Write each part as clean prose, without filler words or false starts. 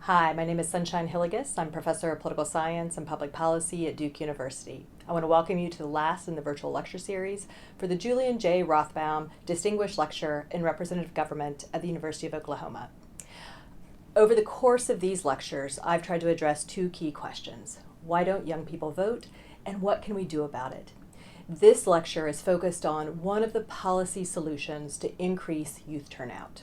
Hi, my name is Sunshine Hillygus. I'm Professor of Political Science and Public Policy at Duke University. I want to welcome you to the last in the virtual lecture series for the Julian J. Rothbaum Distinguished Lecture in Representative Government at the University of Oklahoma. Over the course of these lectures, I've tried to address two key questions. Why don't young people vote, and what can we do about it? This lecture is focused on one of the policy solutions to increase youth turnout.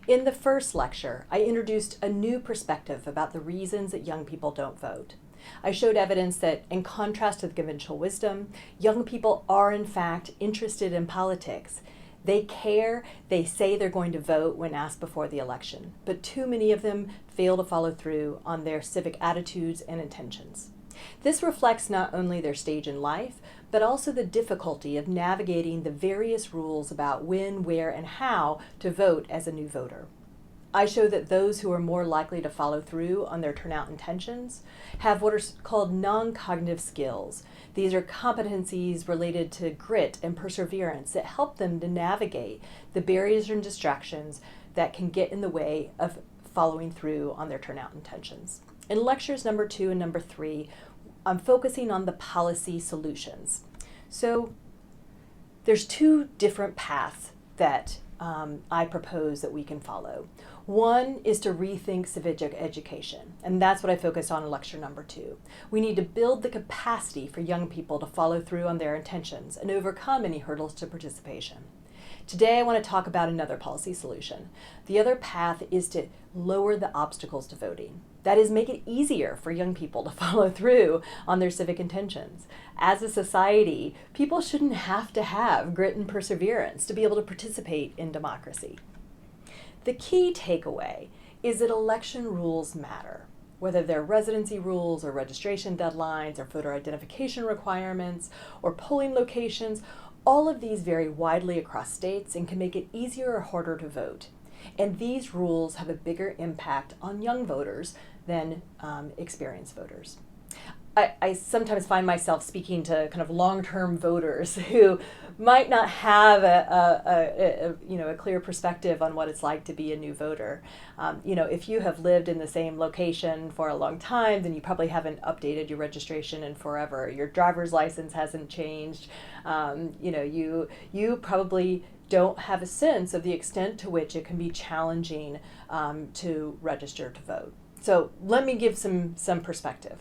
In the first lecture, I introduced a new perspective about the reasons that young people don't vote. I showed evidence that, in contrast to the conventional wisdom, young people are in fact interested in politics. They care, they say they're going to vote when asked before the election, but too many of them fail to follow through on their civic attitudes and intentions. This reflects not only their stage in life, but also the difficulty of navigating the various rules about when, where, and how to vote as a new voter. I show that those who are more likely to follow through on their turnout intentions have what are called non-cognitive skills. These are competencies related to grit and perseverance that help them to navigate the barriers and distractions that can get in the way of following through on their turnout intentions. In lectures number 2 and number 3, I'm focusing on the policy solutions. So there's two different paths that I propose that we can follow. One is to rethink civic education, and that's what I focused on in lecture number 2. We need to build the capacity for young people to follow through on their intentions and overcome any hurdles to participation. Today I want to talk about another policy solution. The other path is to lower the obstacles to voting. That is, make it easier for young people to follow through on their civic intentions. As a society, people shouldn't have to have grit and perseverance to be able to participate in democracy. The key takeaway is that election rules matter. Whether they're residency rules or registration deadlines or voter identification requirements or polling locations, all of these vary widely across states and can make it easier or harder to vote. And these rules have a bigger impact on young voters than experienced voters. I sometimes find myself speaking to kind of long-term voters who might not have a clear perspective on what it's like to be a new voter. If you have lived in the same location for a long time, then you probably haven't updated your registration in forever. Your driver's license hasn't changed. You probably don't have a sense of the extent to which it can be challenging to register to vote. So let me give some perspective.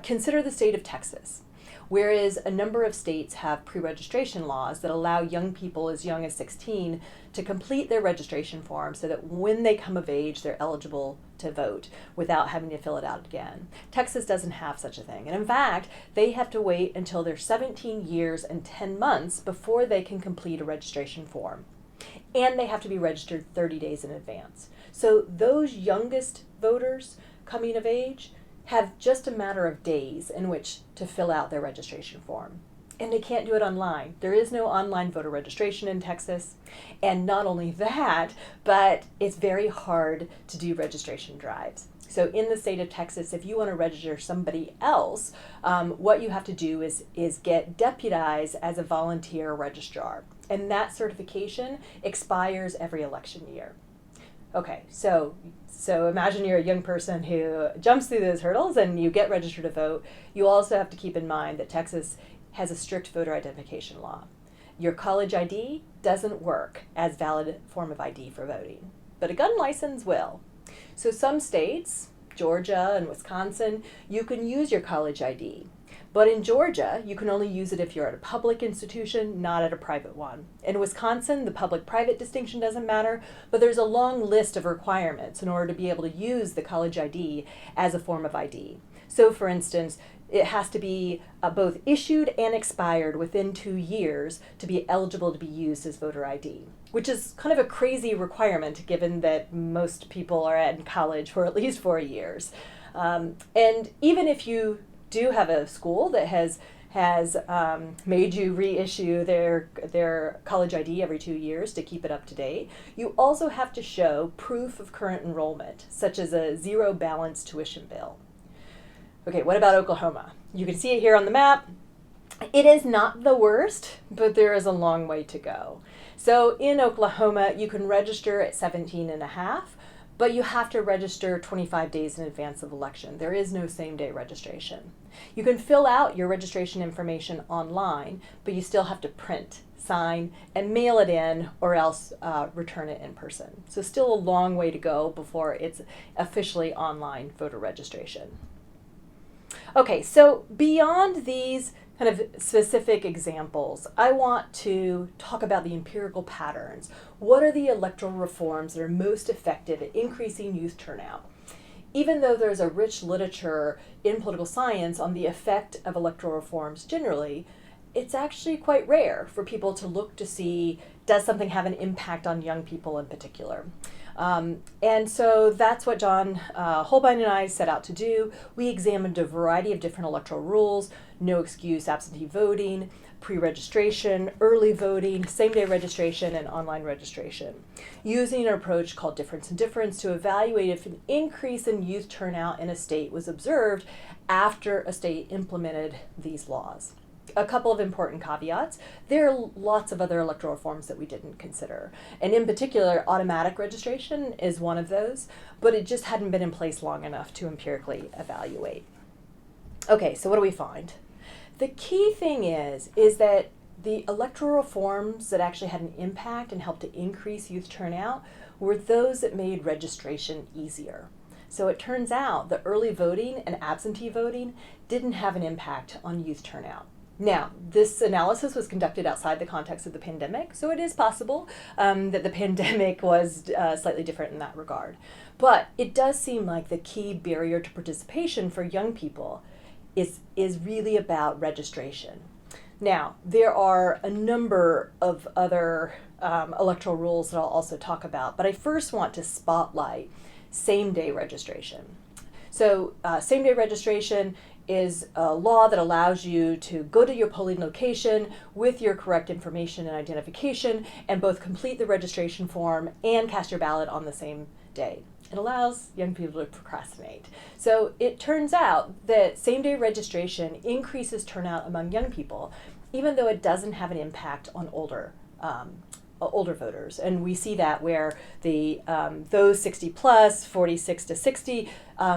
Consider the state of Texas. Whereas a number of states have pre-registration laws that allow young people as young as 16 to complete their registration form so that when they come of age, they're eligible to vote without having to fill it out again. Texas doesn't have such a thing. And in fact, they have to wait until they're 17 years and 10 months before they can complete a registration form. And they have to be registered 30 days in advance. So those youngest voters coming of age have just a matter of days in which to fill out their registration form. And they can't do it online. There is no online voter registration in Texas. And not only that, but it's very hard to do registration drives. So in the state of Texas, if you want to register somebody else, what you have to do is get deputized as a volunteer registrar. And that certification expires every election year. Okay, so imagine you're a young person who jumps through those hurdles and you get registered to vote. You also have to keep in mind that Texas has a strict voter identification law. Your college ID doesn't work as valid form of ID for voting, but a gun license will. So some states, Georgia and Wisconsin, you can use your college ID. But in Georgia, you can only use it if you're at a public institution, not at a private one. In Wisconsin, the public-private distinction doesn't matter, but there's a long list of requirements in order to be able to use the college ID as a form of ID. So for instance, it has to be both issued and expired within 2 years to be eligible to be used as voter ID, which is kind of a crazy requirement given that most people are in college for at least 4 years. And even if you do have a school that has made you reissue their college ID every 2 years to keep it up to date, you also have to show proof of current enrollment, such as a zero balance tuition bill. Okay, what about Oklahoma? You can see it here on the map. It is not the worst, but there is a long way to go. So in Oklahoma, you can register at 17 and a half, but you have to register 25 days in advance of election. There is no same-day registration. You can fill out your registration information online, but you still have to print, sign, and mail it in, or else return it in person. So still a long way to go before it's officially online voter registration. Okay, so beyond these kind of specific examples, I want to talk about the empirical patterns. What are the electoral reforms that are most effective at increasing youth turnout? Even though there's a rich literature in political science on the effect of electoral reforms generally, it's actually quite rare for people to look to see, does something have an impact on young people in particular? And so that's what John Holbein and I set out to do. We examined a variety of different electoral rules: no excuse absentee voting, pre-registration, early voting, same-day registration, and online registration, using an approach called difference and difference to evaluate if an increase in youth turnout in a state was observed after a state implemented these laws. A couple of important caveats. There are lots of other electoral reforms that we didn't consider. And in particular, automatic registration is one of those, but it just hadn't been in place long enough to empirically evaluate. Okay, so what do we find? The key thing is that the electoral reforms that actually had an impact and helped to increase youth turnout were those that made registration easier. So it turns out that early voting and absentee voting didn't have an impact on youth turnout. Now, this analysis was conducted outside the context of the pandemic, so it is possible that the pandemic was slightly different in that regard. But it does seem like the key barrier to participation for young people is really about registration. Now, there are a number of other electoral rules that I'll also talk about, but I first want to spotlight same-day registration. So same-day registration is a law that allows you to go to your polling location with your correct information and identification and both complete the registration form and cast your ballot on the same day. It allows young people to procrastinate. So it turns out that same-day registration increases turnout among young people, even though it doesn't have an impact on older voters. And we see that where the those 60 plus, 46 to 60,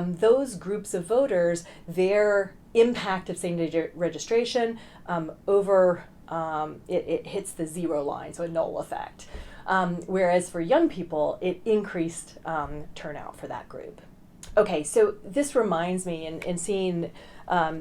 those groups of voters, their impact of same-day registration it hits the zero line, so a null effect. Whereas for young people, it increased turnout for that group. Okay, so this reminds me, in seeing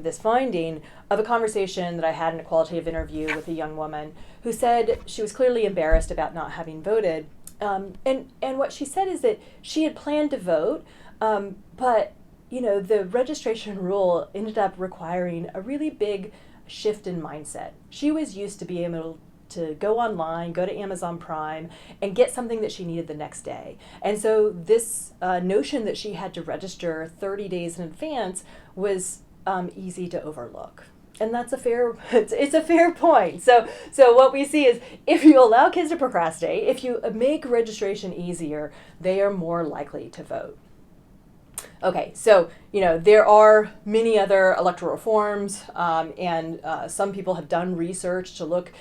this finding, of a conversation that I had in a qualitative interview with a young woman who said she was clearly embarrassed about not having voted. And what she said is that she had planned to vote, but the registration rule ended up requiring a really big shift in mindset. She was used to being able to go online, go to Amazon Prime, and get something that she needed the next day. And so this notion that she had to register 30 days in advance was easy to overlook. And that's it's a fair point. So what we see is if you allow kids to procrastinate, if you make registration easier, they are more likely to vote. Okay, so there are many other electoral reforms, and some people have done research to look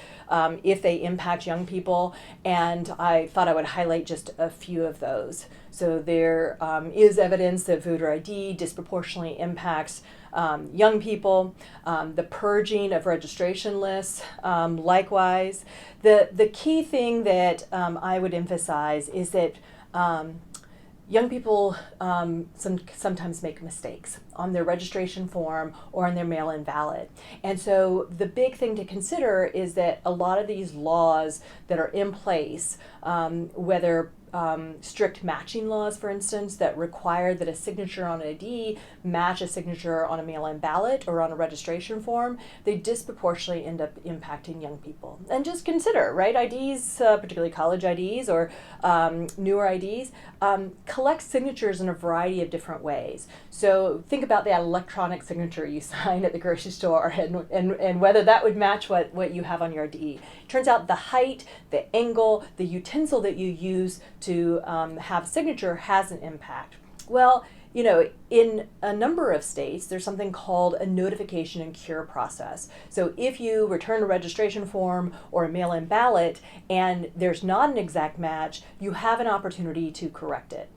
if they impact young people, and I thought I would highlight just a few of those. So there is evidence that voter ID disproportionately impacts young people, the purging of registration lists, likewise. The key thing that I would emphasize is that young people sometimes make mistakes on their registration form or on their mail-in ballot. And so the big thing to consider is that a lot of these laws that are in place, whether strict matching laws, for instance, that require that a signature on an ID match a signature on a mail-in ballot or on a registration form, they disproportionately end up impacting young people. And just consider, right, IDs, particularly college IDs or newer IDs, collect signatures in a variety of different ways. So think about that electronic signature you sign at the grocery store and whether that would match what you have on your ID. Turns out the height, the angle, the utensil that you use to have signature has an impact. Well, in a number of states, there's something called a notification and cure process. So if you return a registration form or a mail-in ballot and there's not an exact match, you have an opportunity to correct it.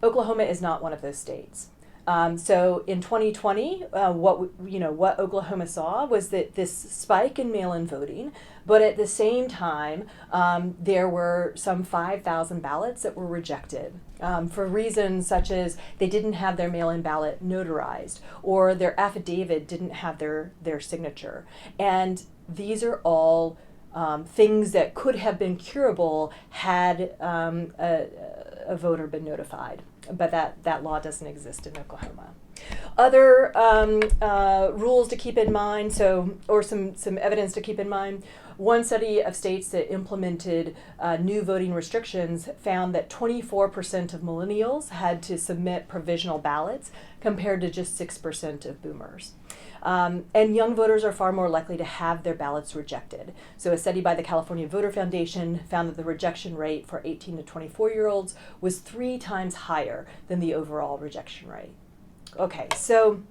Oklahoma is not one of those states. So in 2020, what Oklahoma saw was that this spike in mail-in voting, but at the same time, there were some 5,000 ballots that were rejected for reasons such as they didn't have their mail-in ballot notarized, or their affidavit didn't have their signature. And these are all things that could have been curable had a voter been notified. But that law doesn't exist in Oklahoma. Other rules to keep in mind, or some evidence to keep in mind. One study of states that implemented new voting restrictions found that 24% of millennials had to submit provisional ballots compared to just 6% of boomers. And young voters are far more likely to have their ballots rejected. So a study by the California Voter Foundation found that the rejection rate for 18 to 24-year-olds was 3 times higher than the overall rejection rate. Okay, so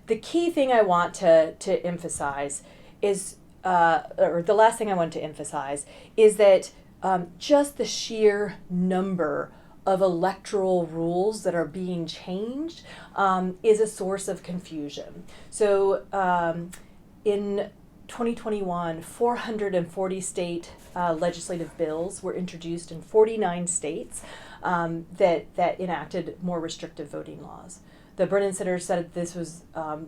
the key thing I want to emphasize is, or the last thing I want to emphasize is that just the sheer number of electoral rules that are being changed is a source of confusion. So in 2021, 440 state legislative bills were introduced in 49 states that enacted more restrictive voting laws. The Brennan Center said this was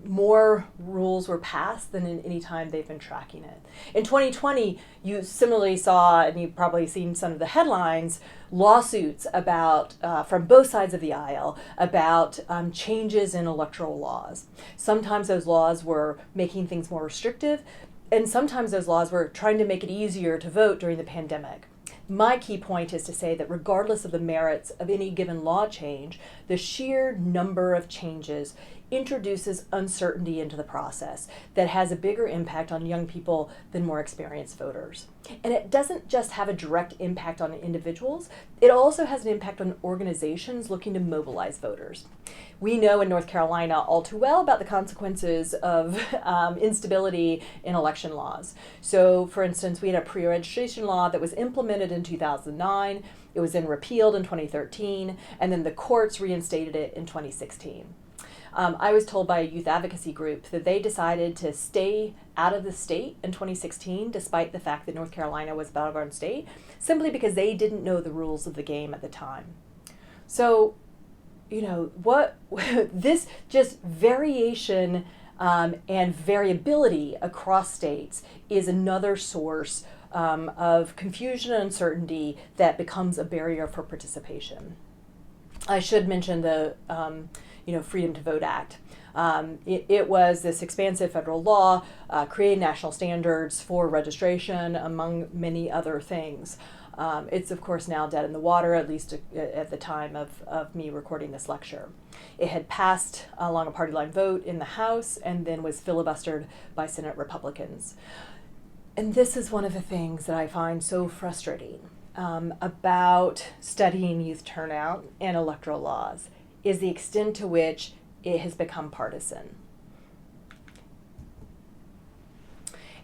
more rules were passed than in any time they've been tracking it. In 2020, you similarly saw, and you've probably seen some of the headlines, lawsuits about, from both sides of the aisle, about changes in electoral laws. Sometimes those laws were making things more restrictive, and sometimes those laws were trying to make it easier to vote during the pandemic. My key point is to say that regardless of the merits of any given law change, the sheer number of changes introduces uncertainty into the process that has a bigger impact on young people than more experienced voters. And it doesn't just have a direct impact on individuals, it also has an impact on organizations looking to mobilize voters. We know in North Carolina all too well about the consequences of instability in election laws. So, for instance, we had a pre-registration law that was implemented in 2009, it was then repealed in 2013, and then the courts reinstated it in 2016. I was told by a youth advocacy group that they decided to stay out of the state in 2016, despite the fact that North Carolina was a battleground state, simply because they didn't know the rules of the game at the time. So, this just variation and variability across states is another source of confusion and uncertainty that becomes a barrier for participation. I should mention the Freedom to Vote Act. It was this expansive federal law, creating national standards for registration, among many other things. It's, of course, now dead in the water, at least at the time of me recording this lecture. It had passed along a party line vote in the House and then was filibustered by Senate Republicans. And this is one of the things that I find so frustrating about studying youth turnout and electoral laws, is the extent to which it has become partisan.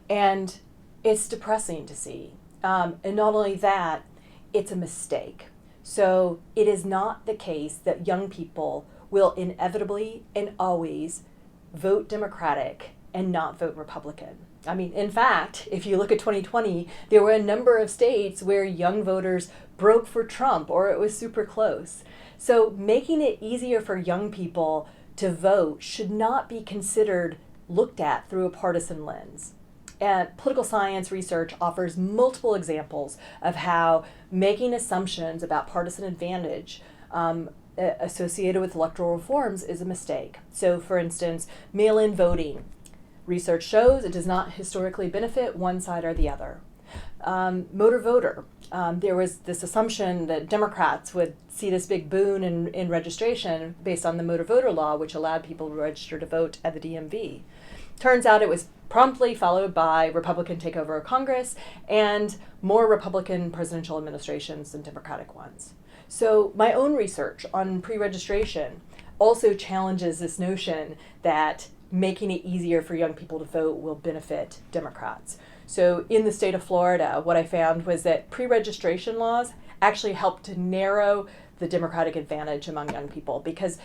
And it's depressing to see. And not only that, it's a mistake. So it is not the case that young people will inevitably and always vote Democratic and not vote Republican. I mean, in fact, if you look at 2020, there were a number of states where young voters broke for Trump or it was super close. So making it easier for young people to vote should not be looked at through a partisan lens. And political science research offers multiple examples of how making assumptions about partisan advantage associated with electoral reforms is a mistake. So, for instance, mail-in voting. Research shows it does not historically benefit one side or the other. Motor voter. There was this assumption that Democrats would see this big boon in registration based on the motor voter law, which allowed people to register to vote at the DMV. Turns out it was promptly followed by Republican takeover of Congress and more Republican presidential administrations than Democratic ones. So my own research on pre-registration also challenges this notion that making it easier for young people to vote will benefit Democrats. So in the state of Florida, what I found was that pre-registration laws actually helped to narrow the Democratic advantage among young people, because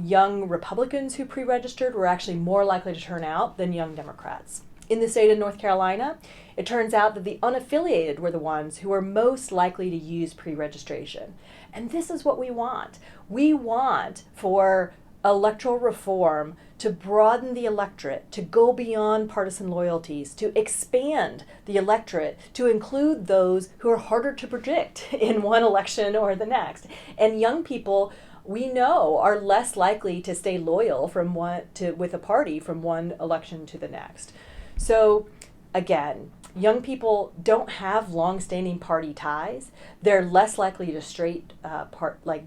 young Republicans who pre-registered were actually more likely to turn out than young Democrats. In the state of North Carolina, it turns out that the unaffiliated were the ones who were most likely to use pre-registration. And this is what we want. We want for electoral reform to broaden the electorate, to go beyond partisan loyalties, to expand the electorate, to include those who are harder to predict in one election or the next. And young people, we know, are less likely to stay loyal with a party from one election to the next. So again, young people don't have long-standing party ties. They're less likely to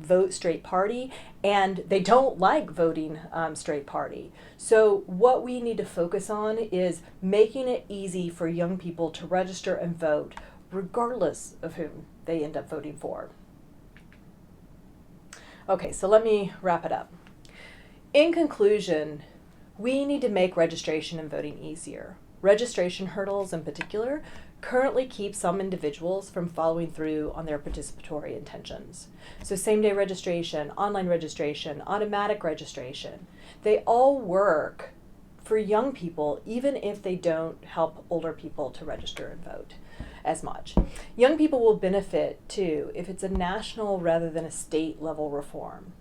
vote straight party, and they don't like voting straight party. So what we need to focus on is making it easy for young people to register and vote, regardless of whom they end up voting for. Okay, so let me wrap it up. In conclusion, we need to make registration and voting easier. Registration hurdles in particular currently keep some individuals from following through on their participatory intentions. So same-day registration, online registration, automatic registration, they all work for young people even if they don't help older people to register and vote as much. Young people will benefit too if it's a national rather than a state level reform.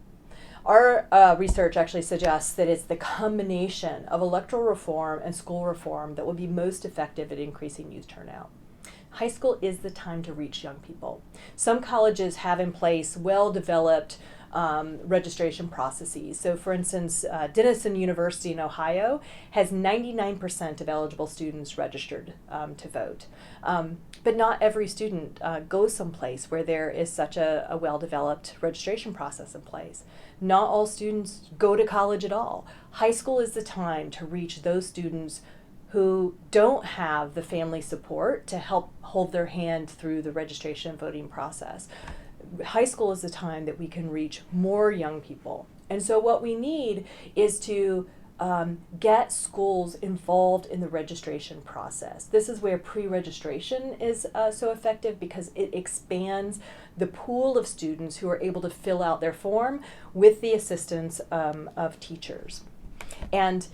Our research actually suggests that it's the combination of electoral reform and school reform that will be most effective at increasing youth turnout. High school is the time to reach young people. Some colleges have in place well-developed registration processes. So for instance, Denison University in Ohio has 99% of eligible students registered to vote. But not every student goes someplace where there is such a well-developed registration process in place. Not all students go to college at all. High school is the time to reach those students who don't have the family support to help hold their hand through the registration and voting process. High school is the time that we can reach more young people. And so what we need is to get schools involved in the registration process. This is where pre-registration is so effective, because it expands the pool of students who are able to fill out their form with the assistance of teachers. And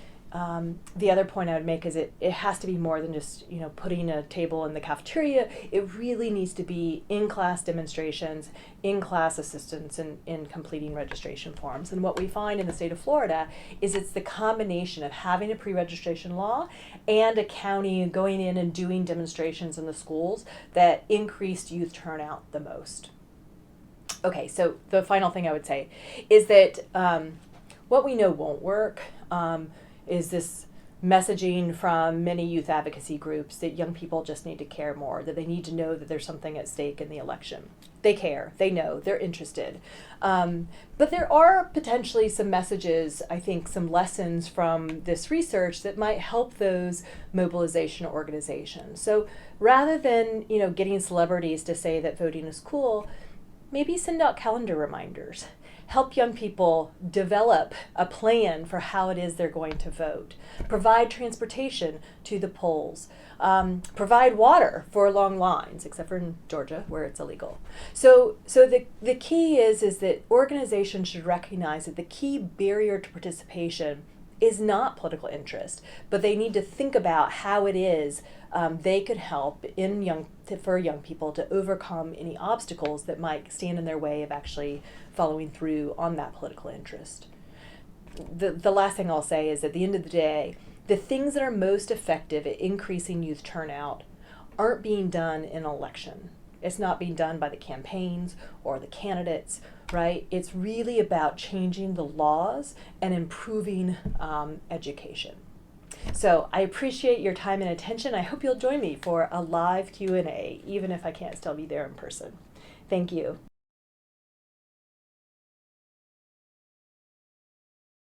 the other point I would make is it has to be more than just putting a table in the cafeteria. It really needs to be in-class demonstrations, in-class assistance in completing registration forms. And what we find in the state of Florida is it's the combination of having a pre-registration law and a county going in and doing demonstrations in the schools that increased youth turnout the most. Okay, so the final thing I would say is that what we know won't work is this messaging from many youth advocacy groups that young people just need to care more, that they need to know that there's something at stake in the election. They care, they know, they're interested. But there are potentially some messages, I think some lessons from this research that might help those mobilization organizations. So rather than getting celebrities to say that voting is cool, maybe send out calendar reminders. Help young people develop a plan for how it is they're going to vote. Provide transportation to the polls. Provide water for long lines, except for in Georgia where it's illegal. So the key is that organizations should recognize that the key barrier to participation is not political interest, but they need to think about how it is they could help for young people to overcome any obstacles that might stand in their way of actually following through on that political interest. The last thing I'll say is at the end of the day, the things that are most effective at increasing youth turnout aren't being done in an election. It's not being done by the campaigns or the candidates, right? It's really about changing the laws and improving education. So I appreciate your time and attention. I hope you'll join me for a live Q&A, even if I can't still be there in person. Thank you.